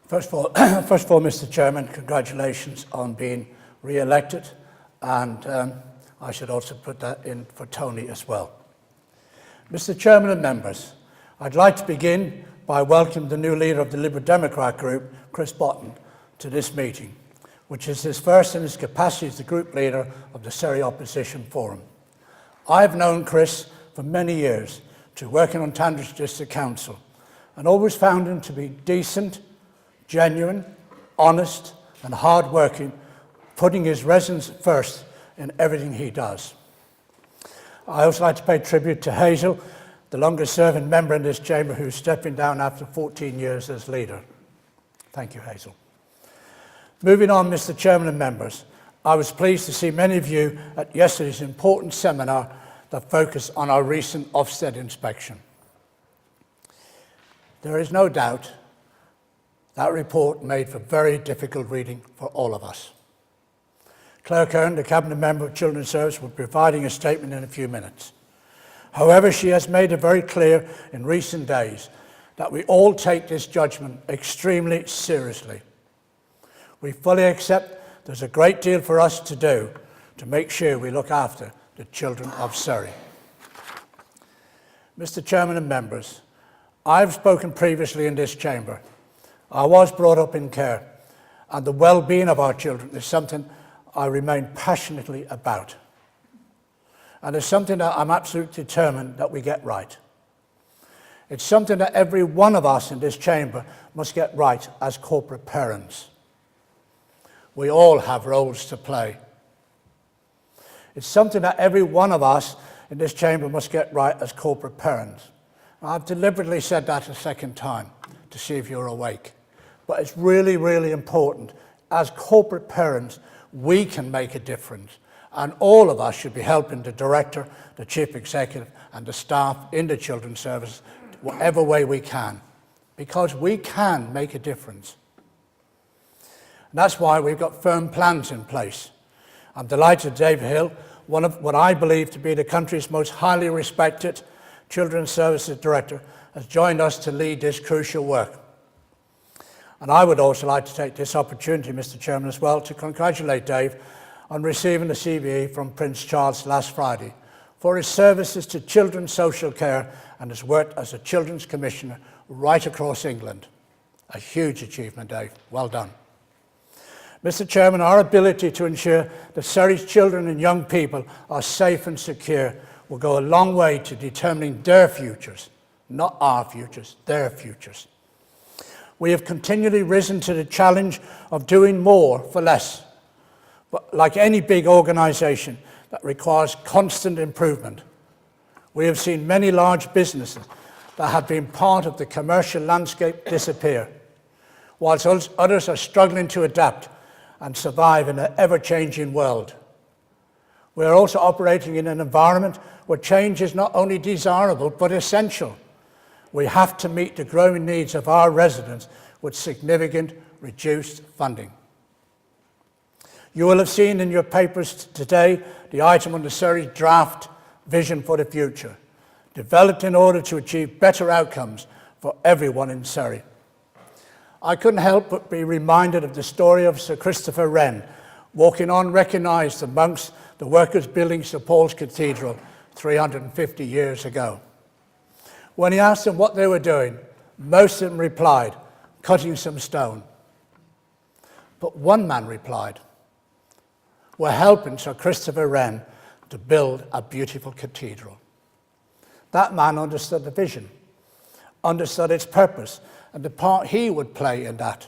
First of all, Mr. Chairman, congratulations on being re-elected, and I should also put that in for Tony as well. Mr. Chairman and members, I'd like to begin by welcoming the new leader of the Liberal Democrat group, Chris Botton, to this meeting, which is his first in his capacity as the group leader of the Surrey Opposition Forum. I've known Chris for many years through working on Tandridge District Council, and always found him to be decent, genuine, honest and hard-working, putting his residents first in everything he does. I also like to pay tribute to Hazel, the longest-serving member in this chamber who's stepping down after 14 years as leader. Thank you, Hazel. Moving on, Mr. Chairman and members, I was pleased to see many of you at yesterday's important seminar that focused on our recent Ofsted inspection. There is no doubt that report made for very difficult reading for all of us. Claire Kern, the Cabinet Member of Children's Service, will be providing a statement in a few minutes. However, she has made it very clear in recent days that we all take this judgment extremely seriously. We fully accept there's a great deal for us to do to make sure we look after the children of Surrey. Mr. Chairman and members, I've spoken previously in this chamber. I was brought up in care, and the well-being of our children is something I remain passionately about. And it's something that I'm absolutely determined that we get right. It's something that every one of us in this chamber must get right as corporate parents. We all have roles to play. It's something that every one of us in this chamber must get right as corporate parents. I've deliberately said that a second time to see if you're awake. But it's really, really important. As corporate parents, we can make a difference. And all of us should be helping the director, the chief executive, and the staff in the children's service whatever way we can. Because we can make a difference. And that's why we've got firm plans in place. I'm delighted David Hill, one of what I believe to be the country's most highly respected children's services director, has joined us to lead this crucial work. And I would also like to take this opportunity, Mr. Chairman, as well, to congratulate Dave on receiving the CBE from Prince Charles last Friday for his services to children's social care and his work as a Children's Commissioner right across England. A huge achievement, Dave. Well done. Mr. Chairman, our ability to ensure that Surrey's children and young people are safe and secure will go a long way to determining their futures, not our futures, their futures. We have continually risen to the challenge of doing more for less. But like any big organisation that requires constant improvement, we have seen many large businesses that have been part of the commercial landscape disappear, whilst others are struggling to adapt and survive in an ever-changing world. We are also operating in an environment where change is not only desirable but essential. We have to meet the growing needs of our residents with significant reduced funding. You will have seen in your papers today the item on the Surrey draft vision for the future, developed in order to achieve better outcomes for everyone in Surrey. I couldn't help but be reminded of the story of Sir Christopher Wren, walking unrecognised amongst the workers building St Paul's Cathedral 350 years ago. When he asked them what they were doing, most of them replied, cutting some stone. But one man replied, we're helping Sir Christopher Wren to build a beautiful cathedral. That man understood the vision, understood its purpose, and the part he would play in that.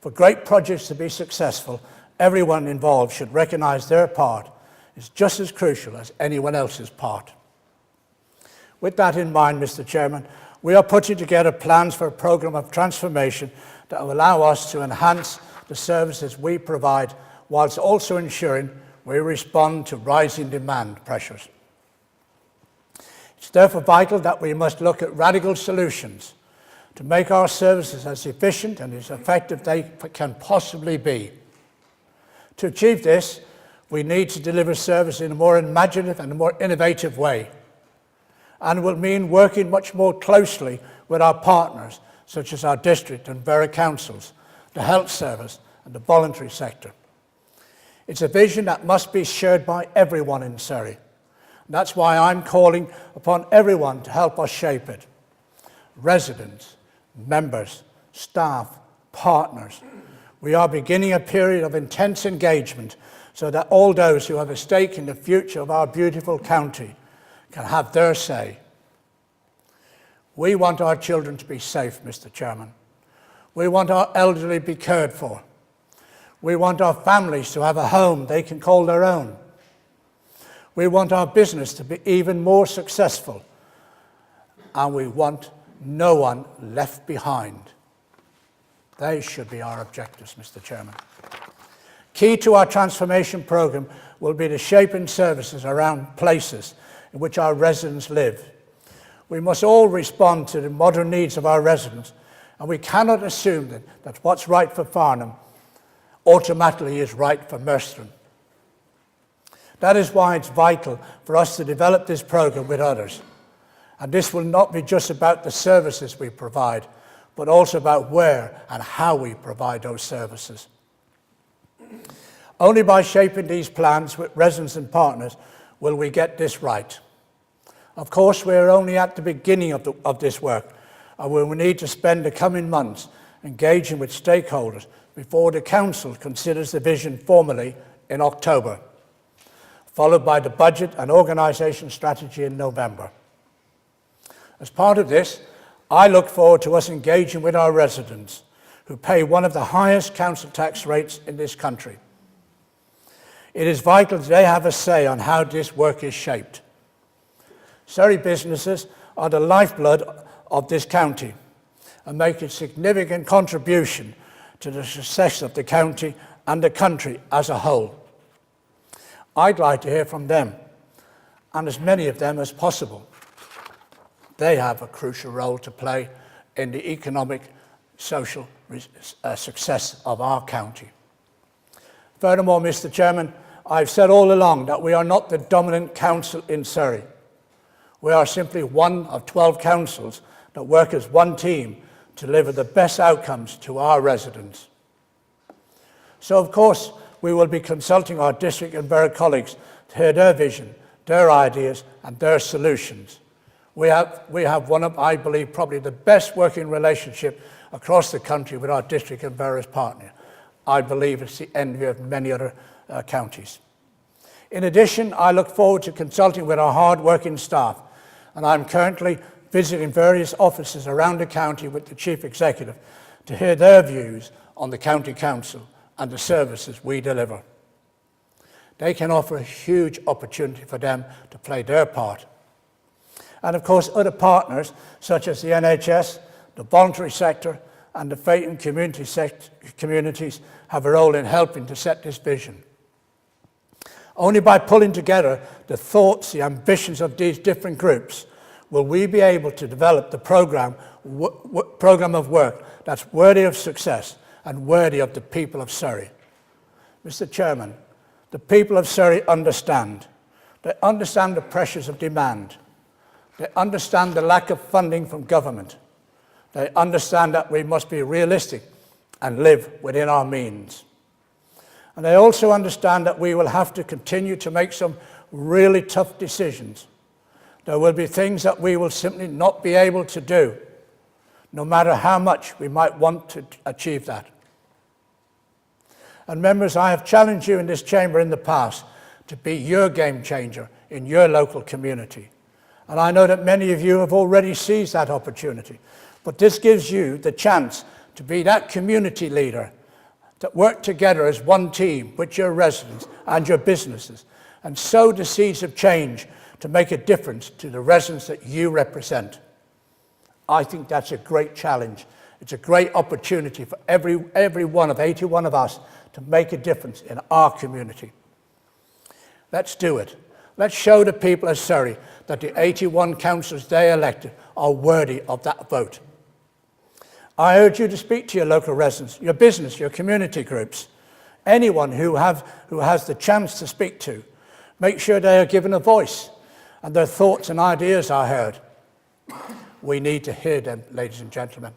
For great projects to be successful, everyone involved should recognise their part is just as crucial as anyone else's part. With that in mind, Mr. Chairman, we are putting together plans for a programme of transformation that will allow us to enhance the services we provide whilst also ensuring we respond to rising demand pressures. It's therefore vital that we must look at radical solutions to make our services as efficient and as effective they can possibly be. To achieve this, we need to deliver service in a more imaginative and a more innovative way, and will mean working much more closely with our partners, such as our district and borough councils, the health service and the voluntary sector. It's a vision that must be shared by everyone in Surrey. That's why I'm calling upon everyone to help us shape it. Residents, members, staff, partners. We are beginning a period of intense engagement so that all those who have a stake in the future of our beautiful county can have their say. We want our children to be safe, Mr. Chairman. We want our elderly to be cared for. We want our families to have a home they can call their own. We want our business to be even more successful. And we want no one left behind. They should be our objectives, Mr. Chairman. Key to our transformation programme will be the shaping services around places in which our residents live. We must all respond to the modern needs of our residents, and we cannot assume that what's right for Farnham automatically is right for Merstham. That is why it's vital for us to develop this programme with others. And this will not be just about the services we provide, but also about where and how we provide those services. Only by shaping these plans with residents and partners will we get this right. Of course, we are only at the beginning of this work, and we will need to spend the coming months engaging with stakeholders before the Council considers the vision formally in October, followed by the budget and organisation strategy in November. As part of this, I look forward to us engaging with our residents who pay one of the highest council tax rates in this country. It is vital that they have a say on how this work is shaped. Surrey businesses are the lifeblood of this county and make a significant contribution to the success of the county and the country as a whole. I'd like to hear from them, and as many of them as possible. They have a crucial role to play in the economic, social success of our county. Furthermore, Mr. Chairman, I've said all along that we are not the dominant council in Surrey. We are simply one of 12 councils that work as one team to deliver the best outcomes to our residents. So, of course, we will be consulting our district and borough colleagues to hear their vision, their ideas and their solutions. We have one of, I believe, probably the best working relationship across the country with our district and boroughs partner. I believe it's the envy of many other counties. In addition, I look forward to consulting with our hard-working staff, and I'm currently visiting various offices around the county with the Chief Executive to hear their views on the County Council and the services we deliver. They can offer a huge opportunity for them to play their part. And of course, other partners such as the NHS, the voluntary sector, and the faith and communities have a role in helping to set this vision. Only by pulling together the thoughts, the ambitions of these different groups will we be able to develop the program of work that's worthy of success and worthy of the people of Surrey. Mr. Chairman, the people of Surrey understand. They understand the pressures of demand. They understand the lack of funding from government. They understand that we must be realistic and live within our means. And they also understand that we will have to continue to make some really tough decisions. There will be things that we will simply not be able to do, no matter how much we might want to achieve that. And members, I have challenged you in this chamber in the past to be your game changer in your local community. And I know that many of you have already seized that opportunity. But this gives you the chance to be that community leader, to work together as one team with your residents and your businesses, and sow the seeds of change to make a difference to the residents that you represent. I think that's a great challenge. It's a great opportunity for every one of 81 of us to make a difference in our community. Let's do it. Let's show the people of Surrey that the 81 councillors they elected are worthy of that vote. I urge you to speak to your local residents, your business, your community groups, anyone who has the chance to speak to. Make sure they are given a voice and their thoughts and ideas are heard. We need to hear them, ladies and gentlemen.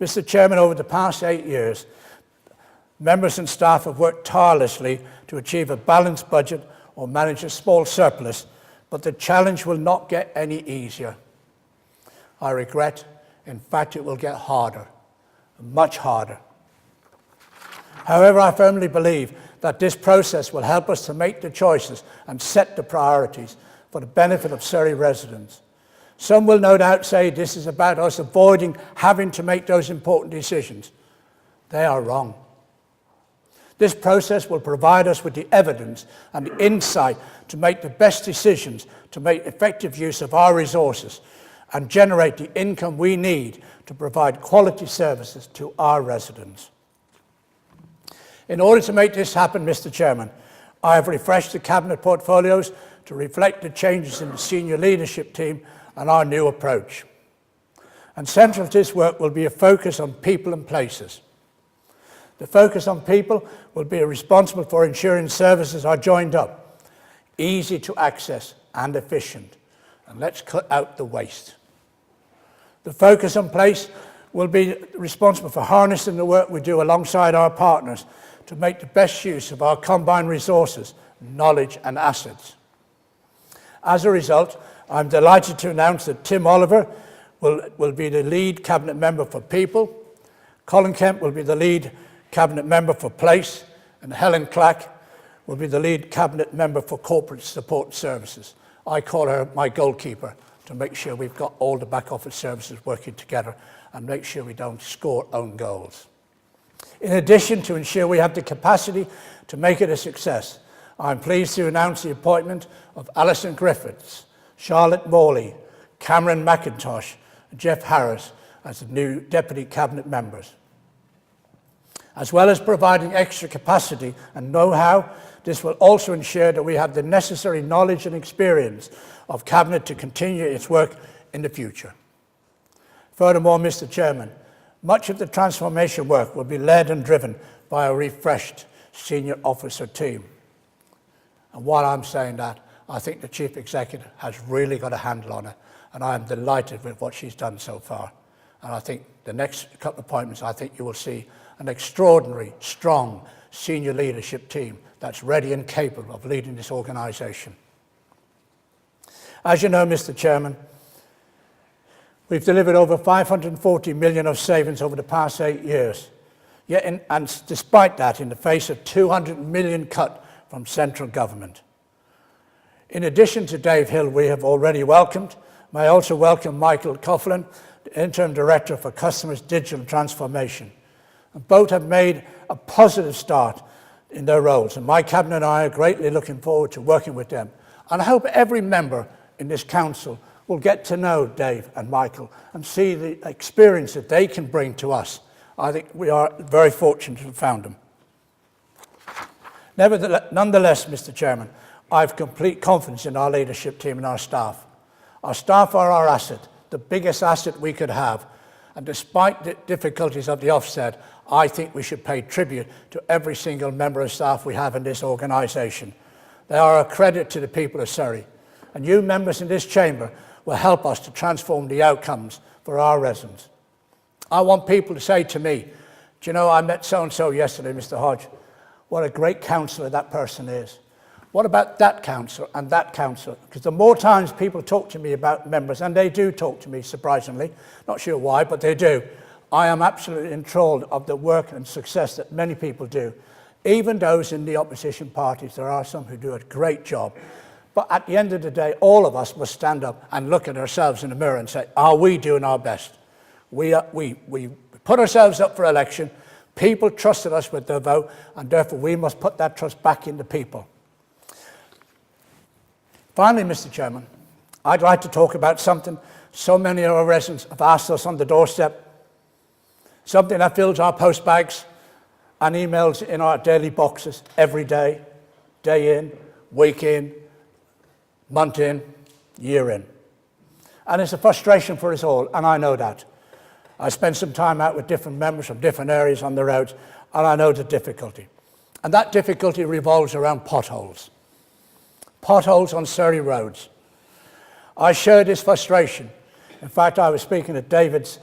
Mr. Chairman, over the past 8 years, members and staff have worked tirelessly to achieve a balanced budget or manage a small surplus, but the challenge will not get any easier. I regret, in fact, it will get harder, much harder. However, I firmly believe that this process will help us to make the choices and set the priorities for the benefit of Surrey residents. Some will no doubt say this is about us avoiding having to make those important decisions. They are wrong. This process will provide us with the evidence and the insight to make the best decisions, to make effective use of our resources, and generate the income we need to provide quality services to our residents. In order to make this happen, Mr. Chairman, I have refreshed the Cabinet portfolios to reflect the changes in the senior leadership team and our new approach. And central to this work will be a focus on people and places. The focus on people will be responsible for ensuring services are joined up, easy to access and efficient. And let's cut out the waste. The focus on place will be responsible for harnessing the work we do alongside our partners to make the best use of our combined resources, knowledge and assets. As a result, I'm delighted to announce that Tim Oliver will be the lead Cabinet Member for People, Colin Kemp will be the lead Cabinet Member for Place, and Helen Clack will be the lead Cabinet Member for Corporate Support Services. I call her my goalkeeper to make sure we've got all the back office services working together and make sure we don't score own goals. In addition, to ensure we have the capacity to make it a success, I'm pleased to announce the appointment of Alison Griffiths, Charlotte Morley, Cameron McIntosh, and Jeff Harris as the new Deputy Cabinet members. As well as providing extra capacity and know-how, this will also ensure that we have the necessary knowledge and experience of Cabinet to continue its work in the future. Furthermore, Mr. Chairman, much of the transformation work will be led and driven by a refreshed senior officer team. And while I'm saying that, I think the Chief Executive has really got a handle on it, and I am delighted with what she's done so far. And I think the next couple of appointments, I think you will see an extraordinary, strong senior leadership team that's ready and capable of leading this organisation. As you know, Mr. Chairman, we've delivered over 540 million of savings over the past 8 years. Yet, and despite that, in the face of 200 million cut from central government. In addition to Dave Hill, we have already welcomed, may I also welcome Michael Coughlin, the Interim Director for Customers Digital Transformation. And both have made a positive start in their roles, and my Cabinet and I are greatly looking forward to working with them. And I hope every member in this Council will get to know Dave and Michael and see the experience that they can bring to us. I think we are very fortunate to have found them. Nonetheless, Mr. Chairman, I have complete confidence in our leadership team and our staff. Our staff are our asset, the biggest asset we could have. And despite the difficulties of the offset, I think we should pay tribute to every single member of staff we have in this organisation. They are a credit to the people of Surrey. And you members in this chamber will help us to transform the outcomes for our residents. I want people to say to me, do you know, I met so-and-so yesterday, Mr. Hodge. What a great councillor that person is. What about that councillor and that councillor? Because the more times people talk to me about members, and they do talk to me, surprisingly, not sure why, but they do, I am absolutely enthralled of the work and success that many people do. Even those in the opposition parties, there are some who do a great job. But at the end of the day, all of us must stand up and look at ourselves in the mirror and say, are we doing our best? We put ourselves up for election. People trusted us with their vote, and therefore we must put that trust back in the people. Finally, Mr. Chairman, I'd like to talk about something so many of our residents have asked us on the doorstep, something that fills our post bags and emails in our daily boxes every day, day in, week in, month in, year in. And it's a frustration for us all, and I know that. I spent some time out with different members from different areas on the roads, and I know the difficulty. And that difficulty revolves around potholes. Potholes on Surrey roads. I share this frustration. In fact, I was speaking at David's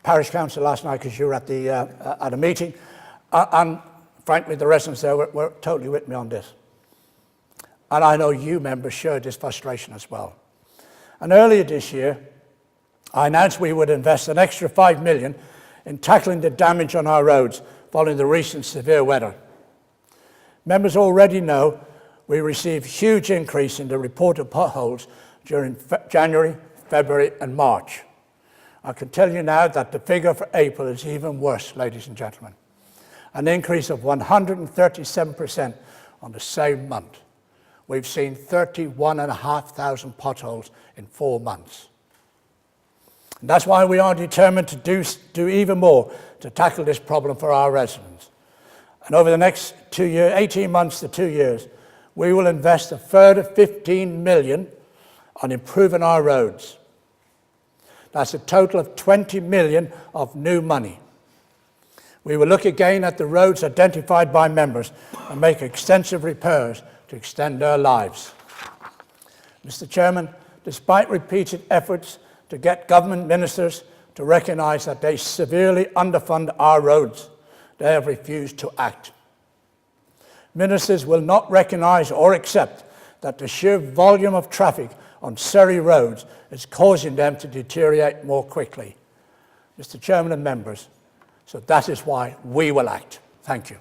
parish council last night because you were at a meeting, and frankly, the residents there were totally with me on this. And I know you members share this frustration as well. And earlier this year, I announced we would invest an extra $5 million in tackling the damage on our roads following the recent severe weather. Members already know we received a huge increase in the reported potholes during January, February and March. I can tell you now that the figure for April is even worse, ladies and gentlemen. An increase of 137% on the same month. We've seen 31,500 potholes in 4 months. And that's why we are determined to do even more to tackle this problem for our residents. And over the next 2 years, 18 months to 2 years, we will invest a further $15 million on improving our roads. That's a total of $20 million of new money. We will look again at the roads identified by members and make extensive repairs to extend their lives. Mr. Chairman, despite repeated efforts to get government ministers to recognise that they severely underfund our roads, they have refused to act. Ministers will not recognise or accept that the sheer volume of traffic on Surrey roads is causing them to deteriorate more quickly. Mr. Chairman and members, so that is why we will act. Thank you.